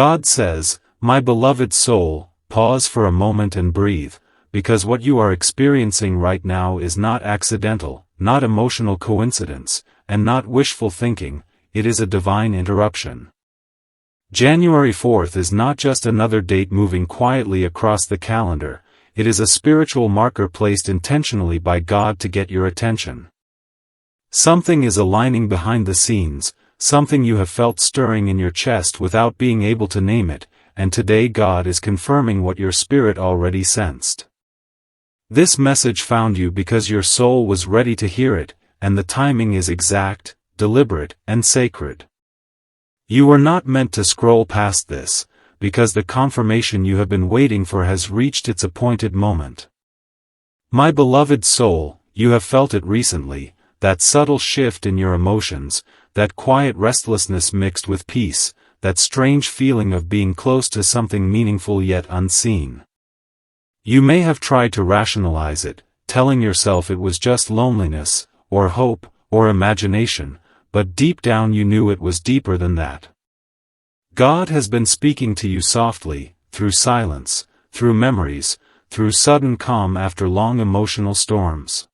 God says, "My beloved soul, pause for a moment and breathe, because what you are experiencing right now is not accidental, not emotional coincidence, and not wishful thinking, it is a divine interruption." January 4th is not just another date moving quietly across the calendar, it is a spiritual marker placed intentionally by God to get your attention. Something is aligning behind the scenes, something you have felt stirring in your chest without being able to name it, and today God is confirming what your spirit already sensed. This message found you because your soul was ready to hear it, and the timing is exact, deliberate, and sacred. You were not meant to scroll past this, because the confirmation you have been waiting for has reached its appointed moment. My beloved soul, you have felt it recently, that subtle shift in your emotions, that quiet restlessness mixed with peace, that strange feeling of being close to something meaningful yet unseen. You may have tried to rationalize it, telling yourself it was just loneliness, or hope, or imagination, but deep down you knew it was deeper than that. God has been speaking to you softly, through silence, through memories, through sudden calm after long emotional storms.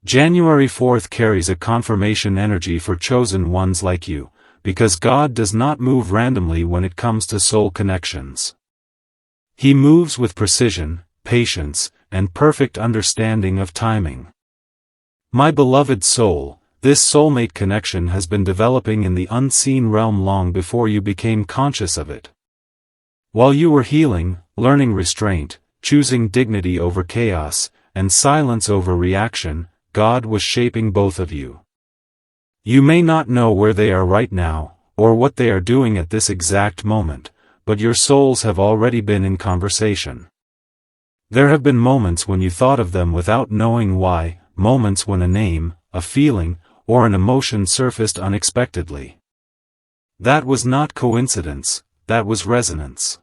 January 4th carries a confirmation energy for chosen ones like you, because God does not move randomly when it comes to soul connections. He moves with precision, patience, and perfect understanding of timing. My beloved soul, this soulmate connection has been developing in the unseen realm long before you became conscious of it. While you were healing, learning restraint, choosing dignity over chaos, and silence over reaction, God was shaping both of you. You may not know where they are right now, or what they are doing at this exact moment, but your souls have already been in conversation. There have been moments when you thought of them without knowing why, moments when a name, a feeling, or an emotion surfaced unexpectedly. That was not coincidence, that was resonance.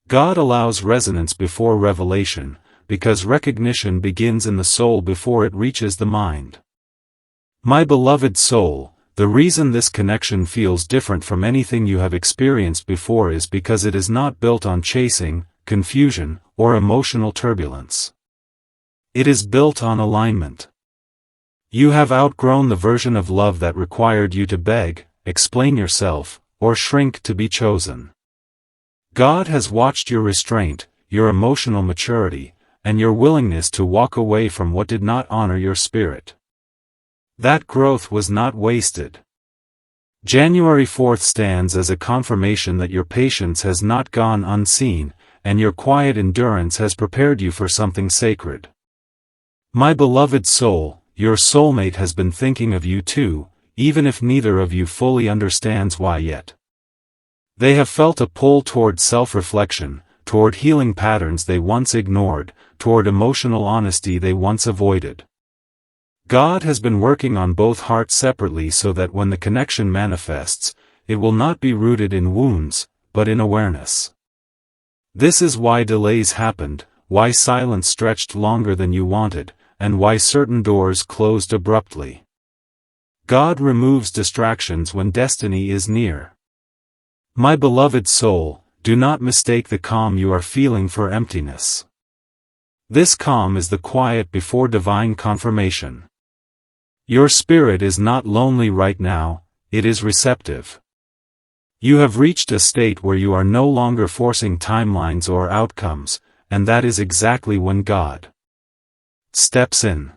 God allows resonance before revelation, because recognition begins in the soul before it reaches the mind. My beloved soul, the reason this connection feels different from anything you have experienced before is because it is not built on chasing, confusion, or emotional turbulence. It is built on alignment. You have outgrown the version of love that required you to beg, explain yourself, or shrink to be chosen. God has watched your restraint, your emotional maturity, and your willingness to walk away from what did not honor your spirit. That growth was not wasted. January 4th stands as a confirmation that your patience has not gone unseen, and your quiet endurance has prepared you for something sacred. My beloved soul, your soulmate has been thinking of you too, even if neither of you fully understands why yet. They have felt a pull toward self-reflection, toward healing patterns they once ignored, toward emotional honesty they once avoided. God has been working on both hearts separately so that when the connection manifests, it will not be rooted in wounds, but in awareness. This is why delays happened, why silence stretched longer than you wanted, and why certain doors closed abruptly. God removes distractions when destiny is near. My beloved soul, do not mistake the calm you are feeling for emptiness. This calm is the quiet before divine confirmation. Your spirit is not lonely right now, it is receptive. You have reached a state where you are no longer forcing timelines or outcomes, and that is exactly when God steps in.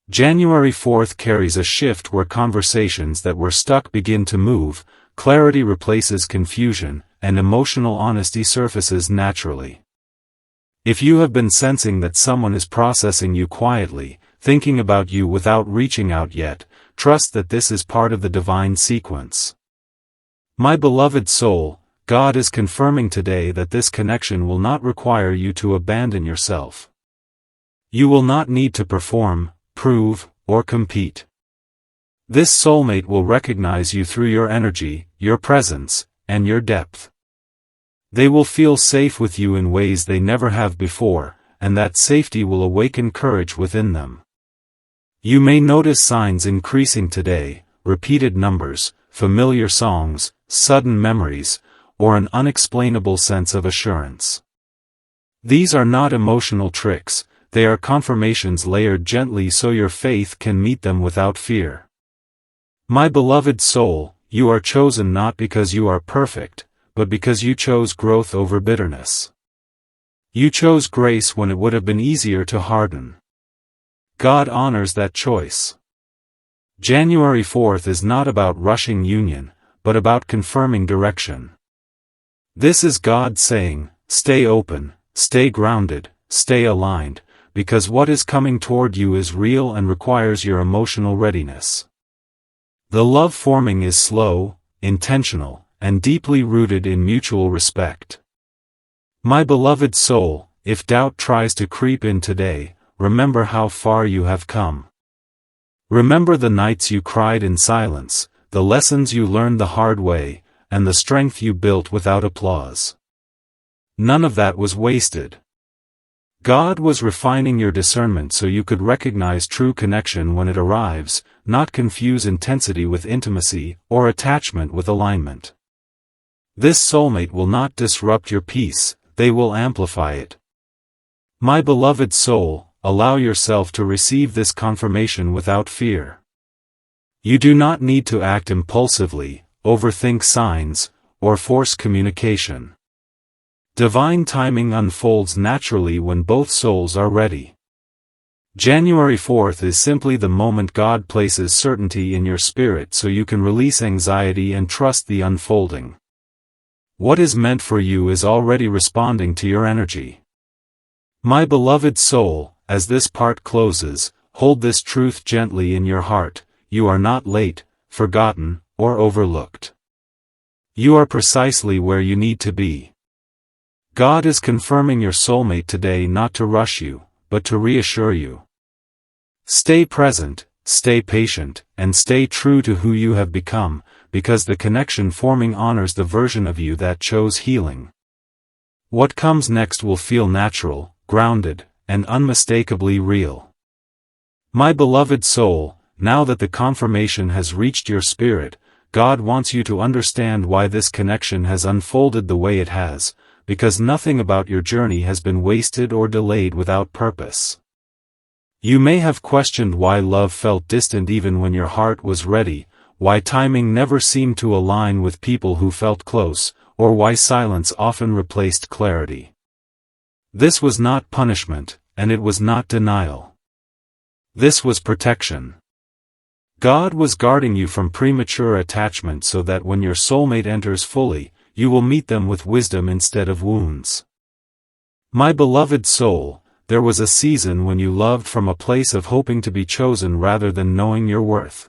January 4th carries a shift where conversations that were stuck begin to move, clarity replaces confusion, and emotional honesty surfaces naturally. If you have been sensing that someone is processing you quietly, thinking about you without reaching out yet, trust that this is part of the divine sequence. My beloved soul, God is confirming today that this connection will not require you to abandon yourself. You will not need to perform, prove, or compete. This soulmate will recognize you through your energy, your presence, and your depth. They will feel safe with you in ways they never have before, and that safety will awaken courage within them. You may notice signs increasing today, repeated numbers, familiar songs, sudden memories, or an unexplainable sense of assurance. These are not emotional tricks, they are confirmations layered gently so your faith can meet them without fear. My beloved soul, you are chosen not because you are perfect, but because you chose growth over bitterness. You chose grace when it would have been easier to harden. God honors that choice. January 4th is not about rushing union, but about confirming direction. This is God saying, stay open, stay grounded, stay aligned, because what is coming toward you is real and requires your emotional readiness. The love forming is slow, intentional, and deeply rooted in mutual respect. My beloved soul, if doubt tries to creep in today, remember how far you have come. Remember the nights you cried in silence, the lessons you learned the hard way, and the strength you built without applause. None of that was wasted. God was refining your discernment so you could recognize true connection when it arrives, not confuse intensity with intimacy, or attachment with alignment. This soulmate will not disrupt your peace, they will amplify it. My beloved soul, allow yourself to receive this confirmation without fear. You do not need to act impulsively, overthink signs, or force communication. Divine timing unfolds naturally when both souls are ready. January 4th is simply the moment God places certainty in your spirit so you can release anxiety and trust the unfolding. What is meant for you is already responding to your energy. My beloved soul, as this part closes, hold this truth gently in your heart: you are not late, forgotten, or overlooked. You are precisely where you need to be. God is confirming your soulmate today not to rush you, but to reassure you. Stay present, stay patient, and stay true to who you have become, because the connection forming honors the version of you that chose healing. What comes next will feel natural, grounded, and unmistakably real. My beloved soul, now that the confirmation has reached your spirit, God wants you to understand why this connection has unfolded the way it has, because nothing about your journey has been wasted or delayed without purpose. You may have questioned why love felt distant even when your heart was ready, why timing never seemed to align with people who felt close, or why silence often replaced clarity. This was not punishment, and it was not denial. This was protection. God was guarding you from premature attachment so that when your soulmate enters fully, you will meet them with wisdom instead of wounds. My beloved soul, there was a season when you loved from a place of hoping to be chosen rather than knowing your worth.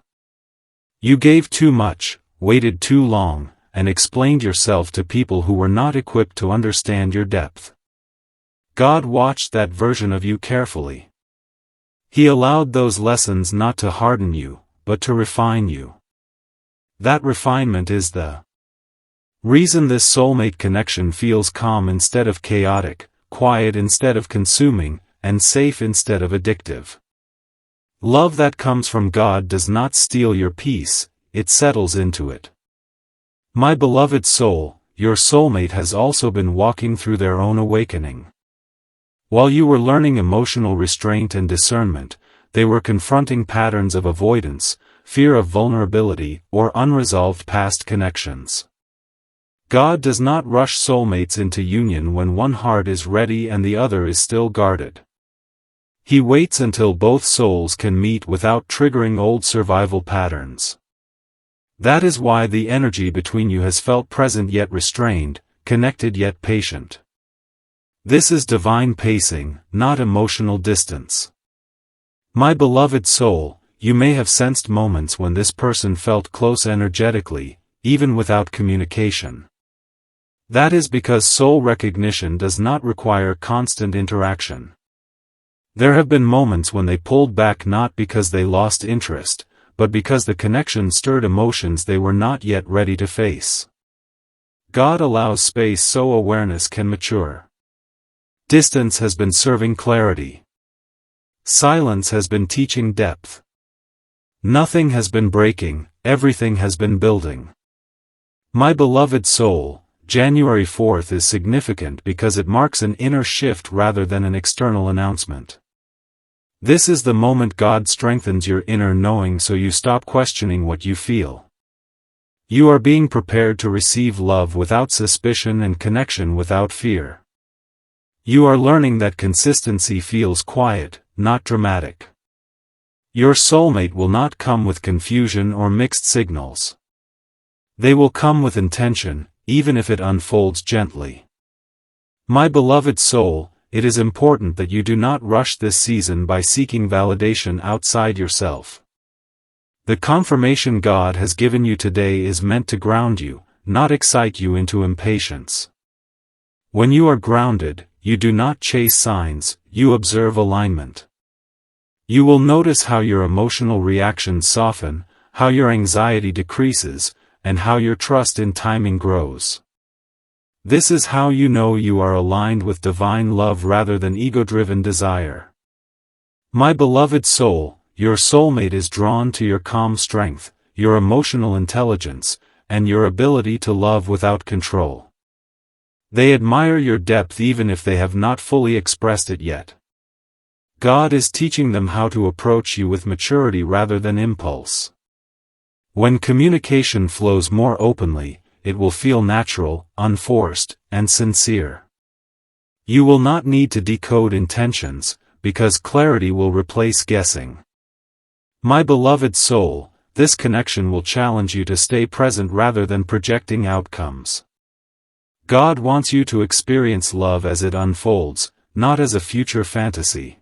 You gave too much, waited too long, and explained yourself to people who were not equipped to understand your depth. God watched that version of you carefully. He allowed those lessons not to harden you, but to refine you. That refinement is the reason this soulmate connection feels calm instead of chaotic, quiet instead of consuming, and safe instead of addictive. Love that comes from God does not steal your peace, it settles into it. My beloved soul, your soulmate has also been walking through their own awakening. While you were learning emotional restraint and discernment, they were confronting patterns of avoidance, fear of vulnerability, or unresolved past connections. God does not rush soulmates into union when one heart is ready and the other is still guarded. He waits until both souls can meet without triggering old survival patterns. That is why the energy between you has felt present yet restrained, connected yet patient. This is divine pacing, not emotional distance. My beloved soul, you may have sensed moments when this person felt close energetically, even without communication. That is because soul recognition does not require constant interaction. There have been moments when they pulled back not because they lost interest, but because the connection stirred emotions they were not yet ready to face. God allows space so awareness can mature. Distance has been serving clarity. Silence has been teaching depth. Nothing has been breaking, everything has been building. My beloved soul, January 4th is significant because it marks an inner shift rather than an external announcement. This is the moment God strengthens your inner knowing so you stop questioning what you feel. You are being prepared to receive love without suspicion and connection without fear. You are learning that consistency feels quiet, not dramatic. Your soulmate will not come with confusion or mixed signals. They will come with intention, even if it unfolds gently. My beloved soul, it is important that you do not rush this season by seeking validation outside yourself. The confirmation God has given you today is meant to ground you, not excite you into impatience. When you are grounded, you do not chase signs, you observe alignment. You will notice how your emotional reactions soften, how your anxiety decreases, and how your trust in timing grows. This is how you know you are aligned with divine love rather than ego-driven desire. My beloved soul, your soulmate is drawn to your calm strength, your emotional intelligence, and your ability to love without control. They admire your depth even if they have not fully expressed it yet. God is teaching them how to approach you with maturity rather than impulse. When communication flows more openly, it will feel natural, unforced, and sincere. You will not need to decode intentions, because clarity will replace guessing. My beloved soul, this connection will challenge you to stay present rather than projecting outcomes. God wants you to experience love as it unfolds, not as a future fantasy.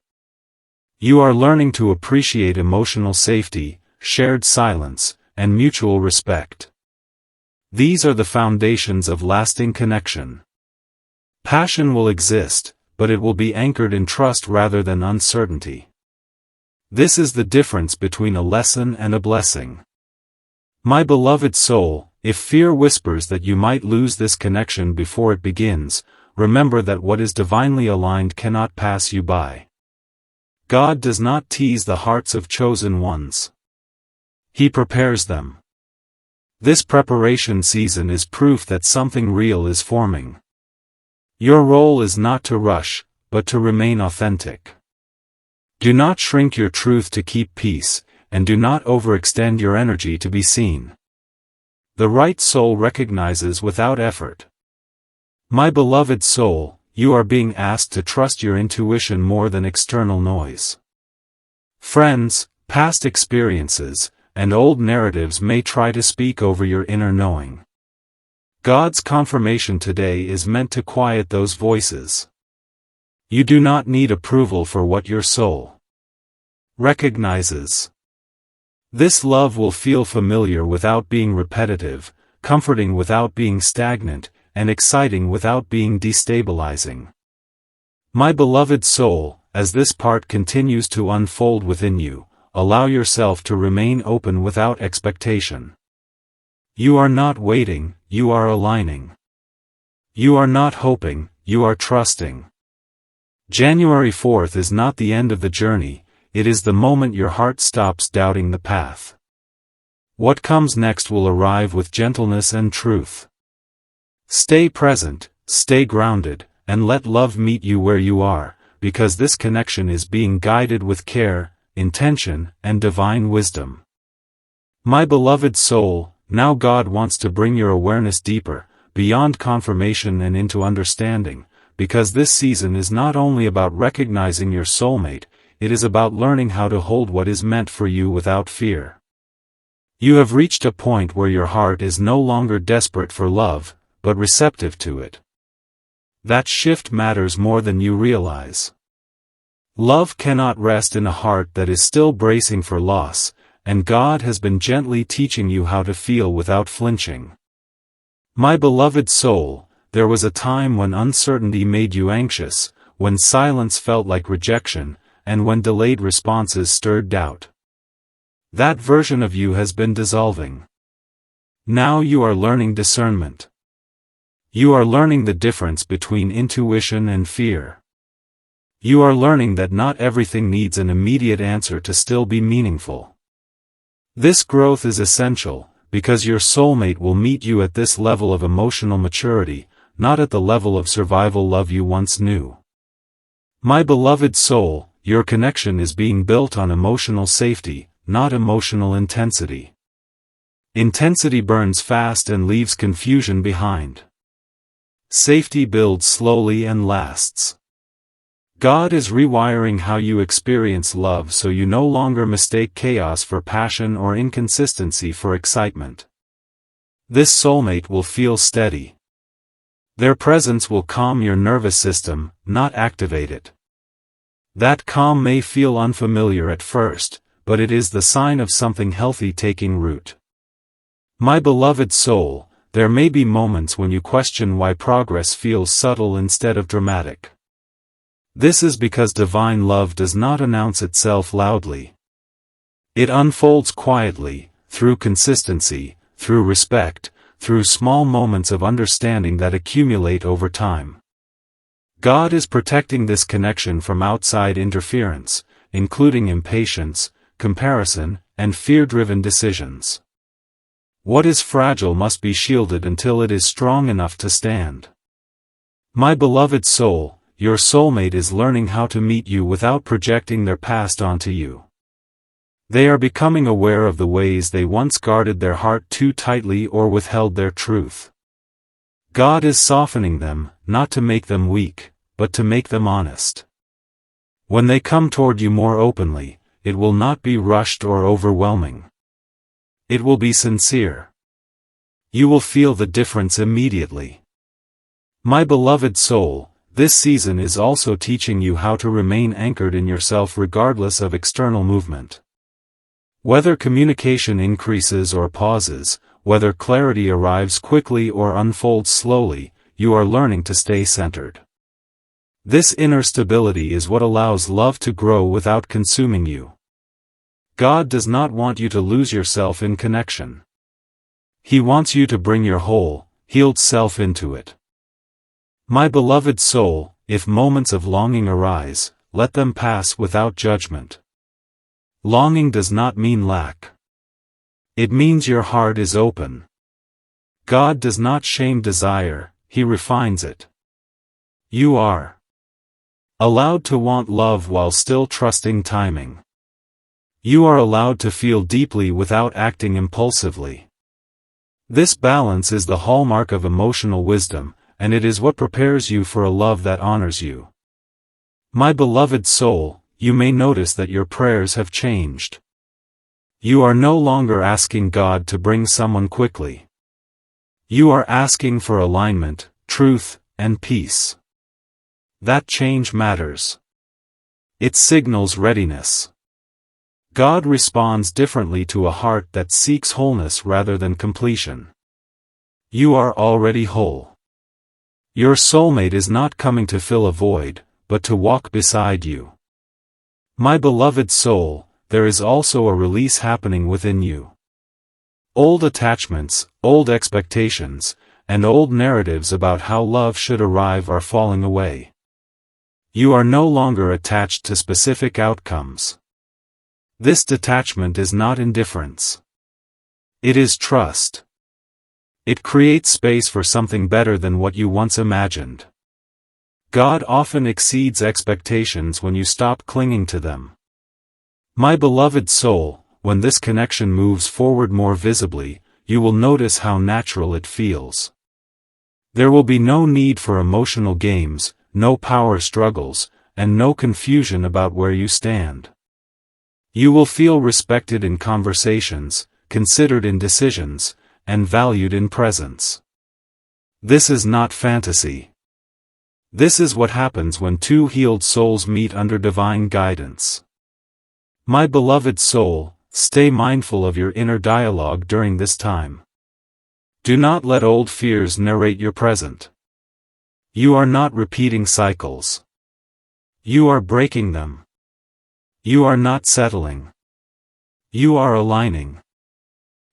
You are learning to appreciate emotional safety, shared silence, and mutual respect. These are the foundations of lasting connection. Passion will exist, but it will be anchored in trust rather than uncertainty. This is the difference between a lesson and a blessing. My beloved soul, if fear whispers that you might lose this connection before it begins, remember that what is divinely aligned cannot pass you by. God does not tease the hearts of chosen ones. He prepares them. This preparation season is proof that something real is forming. Your role is not to rush, but to remain authentic. Do not shrink your truth to keep peace, and do not overextend your energy to be seen. The right soul recognizes without effort. My beloved soul, you are being asked to trust your intuition more than external noise. Friends, past experiences, and old narratives may try to speak over your inner knowing. God's confirmation today is meant to quiet those voices. You do not need approval for what your soul recognizes. This love will feel familiar without being repetitive, comforting without being stagnant, and exciting without being destabilizing. My beloved soul, as this part continues to unfold within you, allow yourself to remain open without expectation. You are not waiting, you are aligning. You are not hoping, you are trusting. January 4th is not the end of the journey, it is the moment your heart stops doubting the path. What comes next will arrive with gentleness and truth. Stay present, stay grounded, and let love meet you where you are, because this connection is being guided with care, intention, and divine wisdom. My beloved soul, now God wants to bring your awareness deeper, beyond confirmation and into understanding, because this season is not only about recognizing your soulmate, it is about learning how to hold what is meant for you without fear. You have reached a point where your heart is no longer desperate for love, but receptive to it. That shift matters more than you realize. Love cannot rest in a heart that is still bracing for loss, and God has been gently teaching you how to feel without flinching. My beloved soul, there was a time when uncertainty made you anxious, when silence felt like rejection, and when delayed responses stirred doubt. That version of you has been dissolving. Now you are learning discernment. You are learning the difference between intuition and fear. You are learning that not everything needs an immediate answer to still be meaningful. This growth is essential, because your soulmate will meet you at this level of emotional maturity, not at the level of survival love you once knew. My beloved soul, your connection is being built on emotional safety, not emotional intensity. Intensity burns fast and leaves confusion behind. Safety builds slowly and lasts. God is rewiring how you experience love so you no longer mistake chaos for passion or inconsistency for excitement. This soulmate will feel steady. Their presence will calm your nervous system, not activate it. That calm may feel unfamiliar at first, but it is the sign of something healthy taking root. My beloved soul, there may be moments when you question why progress feels subtle instead of dramatic. This is because divine love does not announce itself loudly. It unfolds quietly, through consistency, through respect, through small moments of understanding that accumulate over time. God is protecting this connection from outside interference, including impatience, comparison, and fear-driven decisions. What is fragile must be shielded until it is strong enough to stand. My beloved soul, your soulmate is learning how to meet you without projecting their past onto you. They are becoming aware of the ways they once guarded their heart too tightly or withheld their truth. God is softening them, not to make them weak, but to make them honest. When they come toward you more openly, it will not be rushed or overwhelming. It will be sincere. You will feel the difference immediately. My beloved soul, this season is also teaching you how to remain anchored in yourself regardless of external movement. Whether communication increases or pauses, whether clarity arrives quickly or unfolds slowly, you are learning to stay centered. This inner stability is what allows love to grow without consuming you. God does not want you to lose yourself in connection. He wants you to bring your whole, healed self into it. My beloved soul, if moments of longing arise, let them pass without judgment. Longing does not mean lack. It means your heart is open. God does not shame desire, He refines it. You are allowed to want love while still trusting timing. You are allowed to feel deeply without acting impulsively. This balance is the hallmark of emotional wisdom, and it is what prepares you for a love that honors you. My beloved soul, you may notice that your prayers have changed. You are no longer asking God to bring someone quickly. You are asking for alignment, truth, and peace. That change matters. It signals readiness. God responds differently to a heart that seeks wholeness rather than completion. You are already whole. Your soulmate is not coming to fill a void, but to walk beside you. My beloved soul, there is also a release happening within you. Old attachments, old expectations, and old narratives about how love should arrive are falling away. You are no longer attached to specific outcomes. This detachment is not indifference. It is trust. It creates space for something better than what you once imagined. God often exceeds expectations when you stop clinging to them. My beloved soul, when this connection moves forward more visibly, you will notice how natural it feels. There will be no need for emotional games, no power struggles, and no confusion about where you stand. You will feel respected in conversations, considered in decisions, and valued in presence. This is not fantasy. This is what happens when two healed souls meet under divine guidance. My beloved soul, stay mindful of your inner dialogue during this time. Do not let old fears narrate your present. You are not repeating cycles. You are breaking them. You are not settling. You are aligning.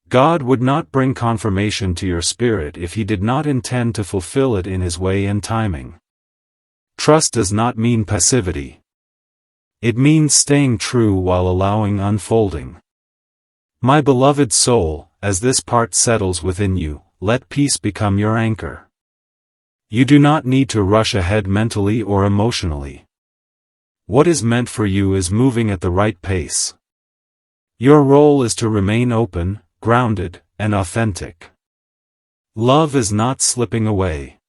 God would not bring confirmation to your spirit if He did not intend to fulfill it in His way and timing. Trust does not mean passivity. It means staying true while allowing unfolding. My beloved soul, as this part settles within you, let peace become your anchor. You do not need to rush ahead mentally or emotionally. What is meant for you is moving at the right pace. Your role is to remain open, grounded, and authentic. Love is not slipping away.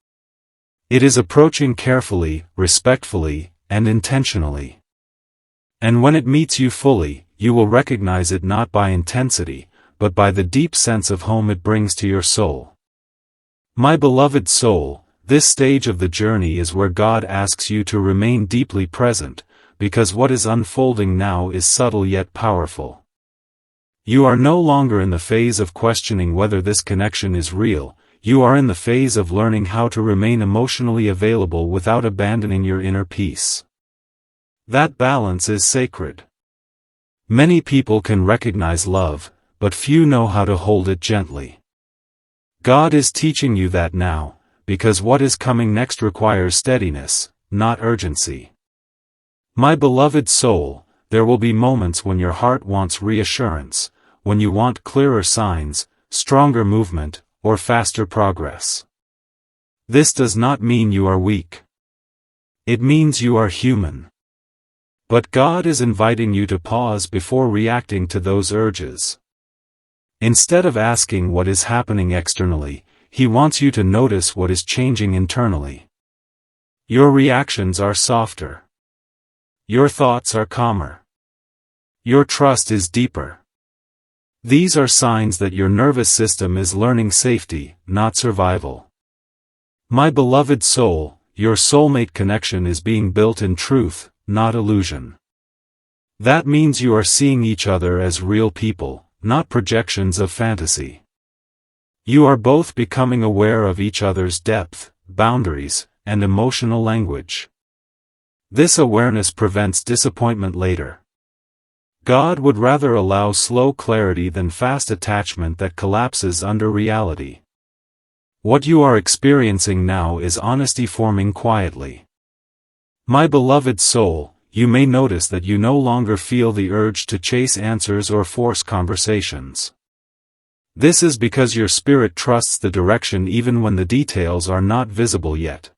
It is approaching carefully, respectfully, and intentionally. And when it meets you fully, you will recognize it not by intensity, but by the deep sense of home it brings to your soul. My beloved soul, this stage of the journey is where God asks you to remain deeply present, because what is unfolding now is subtle yet powerful. You are no longer in the phase of questioning whether this connection is real, you are in the phase of learning how to remain emotionally available without abandoning your inner peace. That balance is sacred. Many people can recognize love, but few know how to hold it gently. God is teaching you that now, because what is coming next requires steadiness, not urgency. My beloved soul, there will be moments when your heart wants reassurance, when you want clearer signs, stronger movement, or faster progress. This does not mean you are weak. It means you are human. But God is inviting you to pause before reacting to those urges. Instead of asking what is happening externally, He wants you to notice what is changing internally. Your reactions are softer. Your thoughts are calmer. Your trust is deeper. These are signs that your nervous system is learning safety, not survival. My beloved soul, your soulmate connection is being built in truth, not illusion. That means you are seeing each other as real people, not projections of fantasy. You are both becoming aware of each other's depth, boundaries, and emotional language. This awareness prevents disappointment later. God would rather allow slow clarity than fast attachment that collapses under reality. What you are experiencing now is honesty forming quietly. My beloved soul, you may notice that you no longer feel the urge to chase answers or force conversations. This is because your spirit trusts the direction even when the details are not visible yet.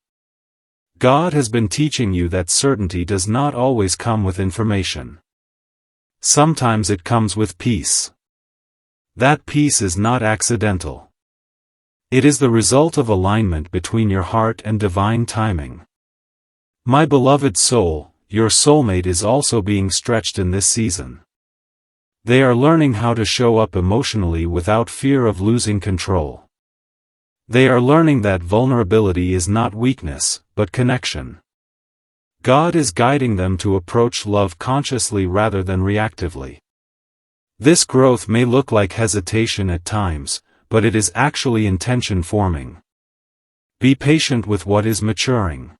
God has been teaching you that certainty does not always come with information. Sometimes it comes with peace. That peace is not accidental. It is the result of alignment between your heart and divine timing. My beloved soul, your soulmate is also being stretched in this season. They are learning how to show up emotionally without fear of losing control. They are learning that vulnerability is not weakness, but connection. God is guiding them to approach love consciously rather than reactively. This growth may look like hesitation at times, but it is actually intention forming. Be patient with what is maturing.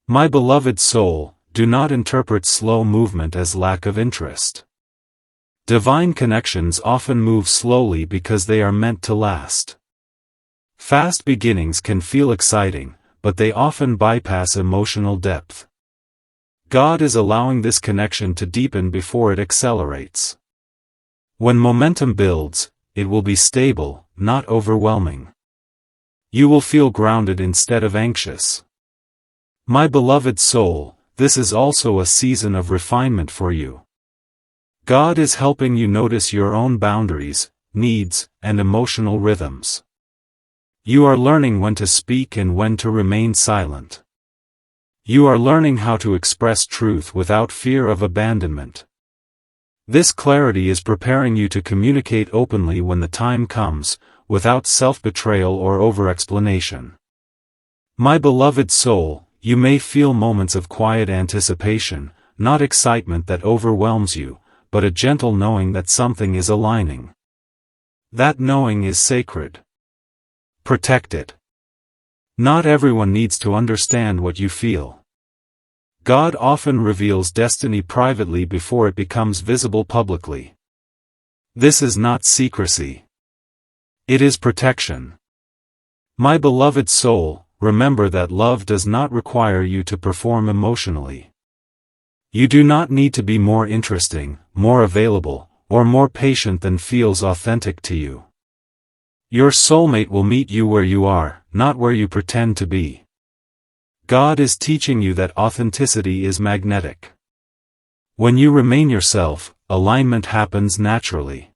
My beloved soul, do not interpret slow movement as lack of interest. Divine connections often move slowly because they are meant to last. Fast beginnings can feel exciting, but they often bypass emotional depth. God is allowing this connection to deepen before it accelerates. When momentum builds, it will be stable, not overwhelming. You will feel grounded instead of anxious. My beloved soul, this is also a season of refinement for you. God is helping you notice your own boundaries, needs, and emotional rhythms. You are learning when to speak and when to remain silent. You are learning how to express truth without fear of abandonment. This clarity is preparing you to communicate openly when the time comes, without self-betrayal or over-explanation. My beloved soul, you may feel moments of quiet anticipation, not excitement that overwhelms you, but a gentle knowing that something is aligning. That knowing is sacred. Protect it. Not everyone needs to understand what you feel. God often reveals destiny privately before it becomes visible publicly. This is not secrecy. It is protection. My beloved soul, remember that love does not require you to perform emotionally. You do not need to be more interesting, more available, or more patient than feels authentic to you. Your soulmate will meet you where you are, not where you pretend to be. God is teaching you that authenticity is magnetic. When you remain yourself, alignment happens naturally.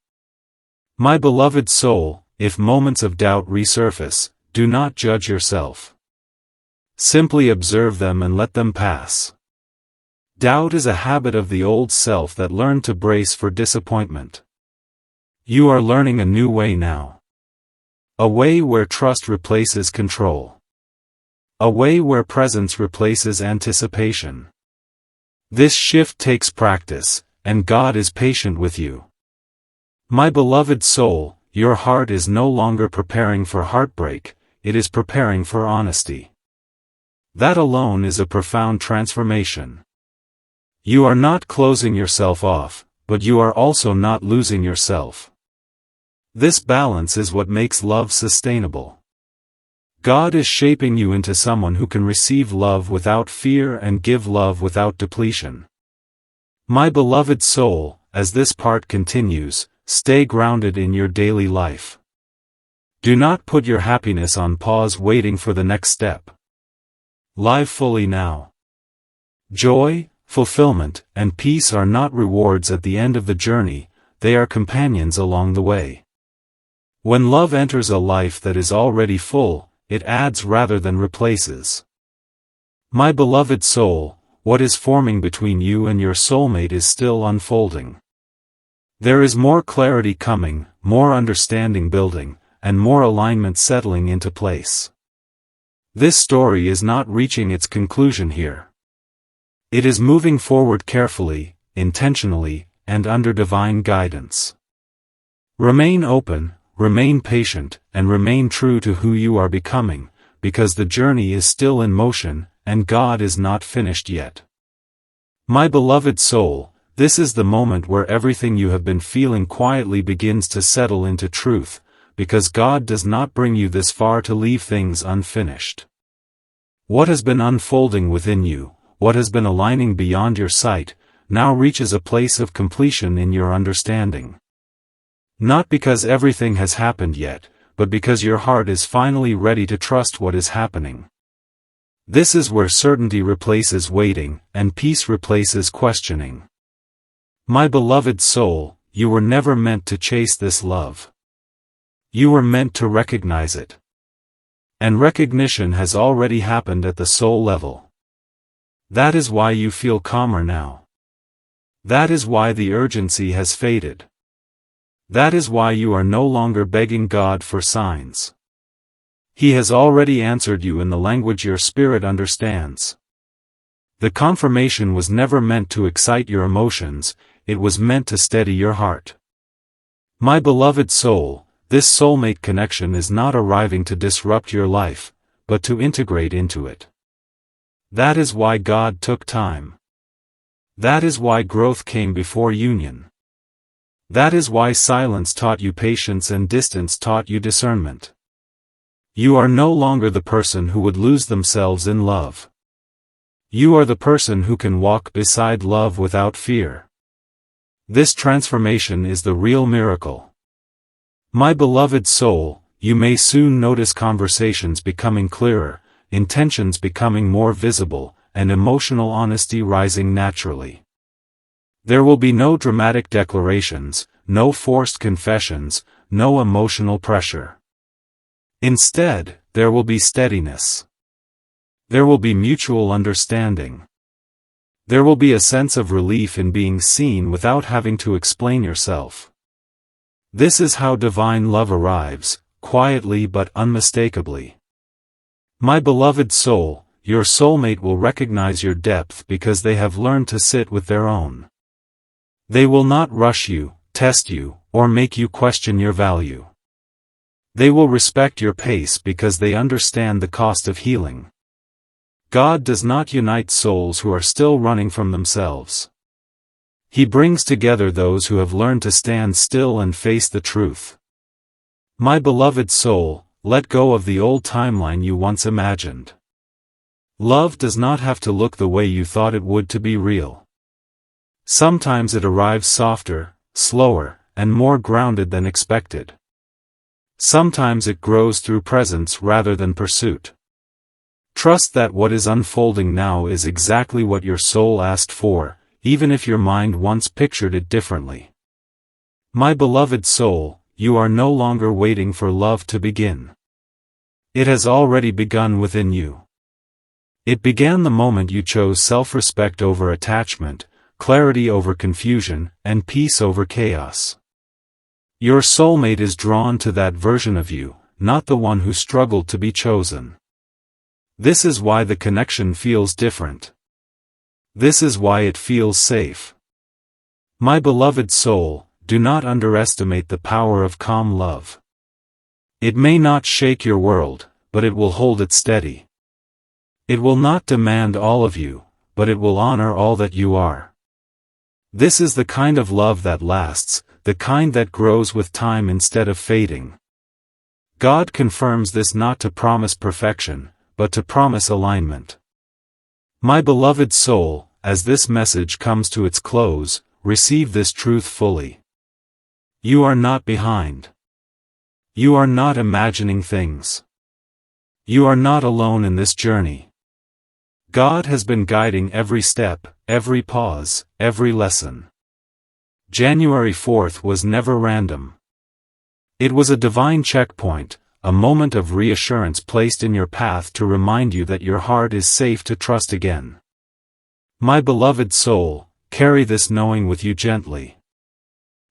My beloved soul, if moments of doubt resurface, do not judge yourself. Simply observe them and let them pass. Doubt is a habit of the old self that learned to brace for disappointment. You are learning a new way now. A way where trust replaces control. A way where presence replaces anticipation. This shift takes practice, and God is patient with you. My beloved soul, your heart is no longer preparing for heartbreak, it is preparing for honesty. That alone is a profound transformation. You are not closing yourself off, but you are also not losing yourself. This balance is what makes love sustainable. God is shaping you into someone who can receive love without fear and give love without depletion. My beloved soul, as this part continues, stay grounded in your daily life. Do not put your happiness on pause waiting for the next step. Live fully now. Joy, fulfillment, and peace are not rewards at the end of the journey, they are companions along the way. When love enters a life that is already full, it adds rather than replaces. My beloved soul, what is forming between you and your soulmate is still unfolding. There is more clarity coming, more understanding building, and more alignment settling into place. This story is not reaching its conclusion here. It is moving forward carefully, intentionally, and under divine guidance. Remain open, remain patient, and remain true to who you are becoming, because the journey is still in motion, and God is not finished yet. My beloved soul, this is the moment where everything you have been feeling quietly begins to settle into truth, because God does not bring you this far to leave things unfinished. What has been unfolding within you, what has been aligning beyond your sight, now reaches a place of completion in your understanding. Not because everything has happened yet, but because your heart is finally ready to trust what is happening. This is where certainty replaces waiting, and peace replaces questioning. My beloved soul, you were never meant to chase this love. You were meant to recognize it. And recognition has already happened at the soul level. That is why you feel calmer now. That is why the urgency has faded. That is why you are no longer begging God for signs. He has already answered you in the language your spirit understands. The confirmation was never meant to excite your emotions, it was meant to steady your heart. My beloved soul, this soulmate connection is not arriving to disrupt your life, but to integrate into it. That is why God took time. That is why growth came before union. That is why silence taught you patience and distance taught you discernment. You are no longer the person who would lose themselves in love. You are the person who can walk beside love without fear. This transformation is the real miracle. My beloved soul, you may soon notice conversations becoming clearer, intentions becoming more visible, and emotional honesty rising naturally. There will be no dramatic declarations, no forced confessions, no emotional pressure. Instead, there will be steadiness. There will be mutual understanding. There will be a sense of relief in being seen without having to explain yourself. This is how divine love arrives, quietly but unmistakably. My beloved soul, your soulmate will recognize your depth because they have learned to sit with their own. They will not rush you, test you, or make you question your value. They will respect your pace because they understand the cost of healing. God does not unite souls who are still running from themselves. He brings together those who have learned to stand still and face the truth. My beloved soul, let go of the old timeline you once imagined. Love does not have to look the way you thought it would to be real. Sometimes it arrives softer, slower, and more grounded than expected. Sometimes it grows through presence rather than pursuit. Trust that what is unfolding now is exactly what your soul asked for, even if your mind once pictured it differently. My beloved soul, you are no longer waiting for love to begin. It has already begun within you. It began the moment you chose self-respect over attachment, clarity over confusion, and peace over chaos. Your soulmate is drawn to that version of you, not the one who struggled to be chosen. This is why the connection feels different. This is why it feels safe. My beloved soul, do not underestimate the power of calm love. It may not shake your world, but it will hold it steady. It will not demand all of you, but it will honor all that you are. This is the kind of love that lasts, the kind that grows with time instead of fading. God confirms this not to promise perfection, but to promise alignment. My beloved soul, as this message comes to its close, receive this truth fully. You are not behind. You are not imagining things. You are not alone in this journey. God has been guiding every step, every pause, every lesson. January 4th was never random. It was a divine checkpoint, a moment of reassurance placed in your path to remind you that your heart is safe to trust again. My beloved soul, carry this knowing with you gently.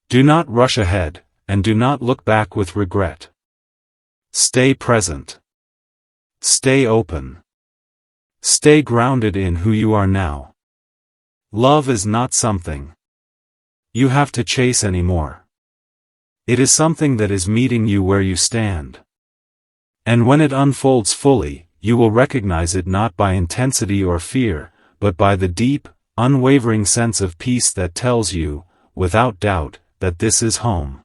Do not rush ahead, and do not look back with regret. Stay present. Stay open. Stay grounded in who you are now. Love is not something you have to chase anymore. It is something that is meeting you where you stand. And when it unfolds fully, you will recognize it not by intensity or fear, but by the deep, unwavering sense of peace that tells you, without doubt, that this is home.